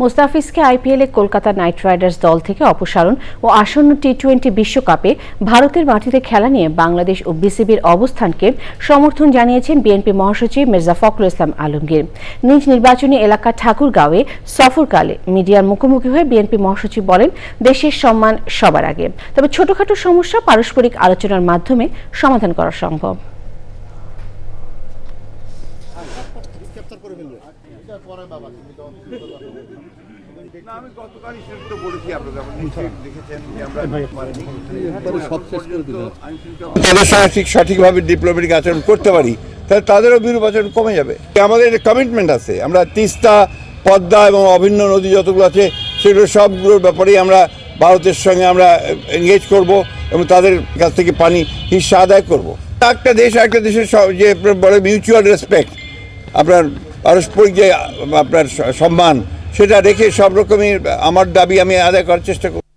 মুস্তাফিজকে আইপিএলে Kolkata night Riders দল থেকে অপসারণ ও আসন্ন টি-20 বিশ্বকাপে ভারতের মাটিতে খেলা নিয়ে বাংলাদেশ ও বিসিবির অবস্থানকে সমর্থন জানিয়েছেন বিএনপি মহাসচিব মির্জা ফখরুল ইসলাম আলমগীর। নিজ নির্বাচনী এলাকা ঠাকুরগাঁওয়ে সফরকালে মিডিয়ার মুখোমুখি হয়ে বিএনপি মহাসচিব বলেন, দেশের সম্মান সবার আগে, তবে ছোটখাটো সমস্যা পারস্পরিক আলোচনার মাধ্যমে সমাধান করা সম্ভব। আমি গতকালই সেটা বলেছি, আপনারা লিখেছেন যে আমরা তাদের সঙ্গে ঠিক সঠিকভাবে ডিপ্লোম্যাটিক আচরণ করতে পারি, তাহলে তাদেরও বিরূপ আচরণ কমে যাবে। আমাদের কমিটমেন্ট আছে, আমরা তিস্তা, পদ্মা এবং অভিন্ন নদী যতগুলো আছে সেগুলো সবগুলোর ব্যাপারেই আমরা ভারতের সঙ্গে আমরা এনগেজ করব এবং তাদের কাছ থেকে পানি হিস্সা আদায় করব। একটা দেশ একটা দেশের যে বলে মিউচুয়াল রেসপেক্ট, আপনার পারস্পরিক যে আপনার সম্মান, সেটা রেখে সব রকমের আমার দাবি আমি আদায় করার চেষ্টা করব।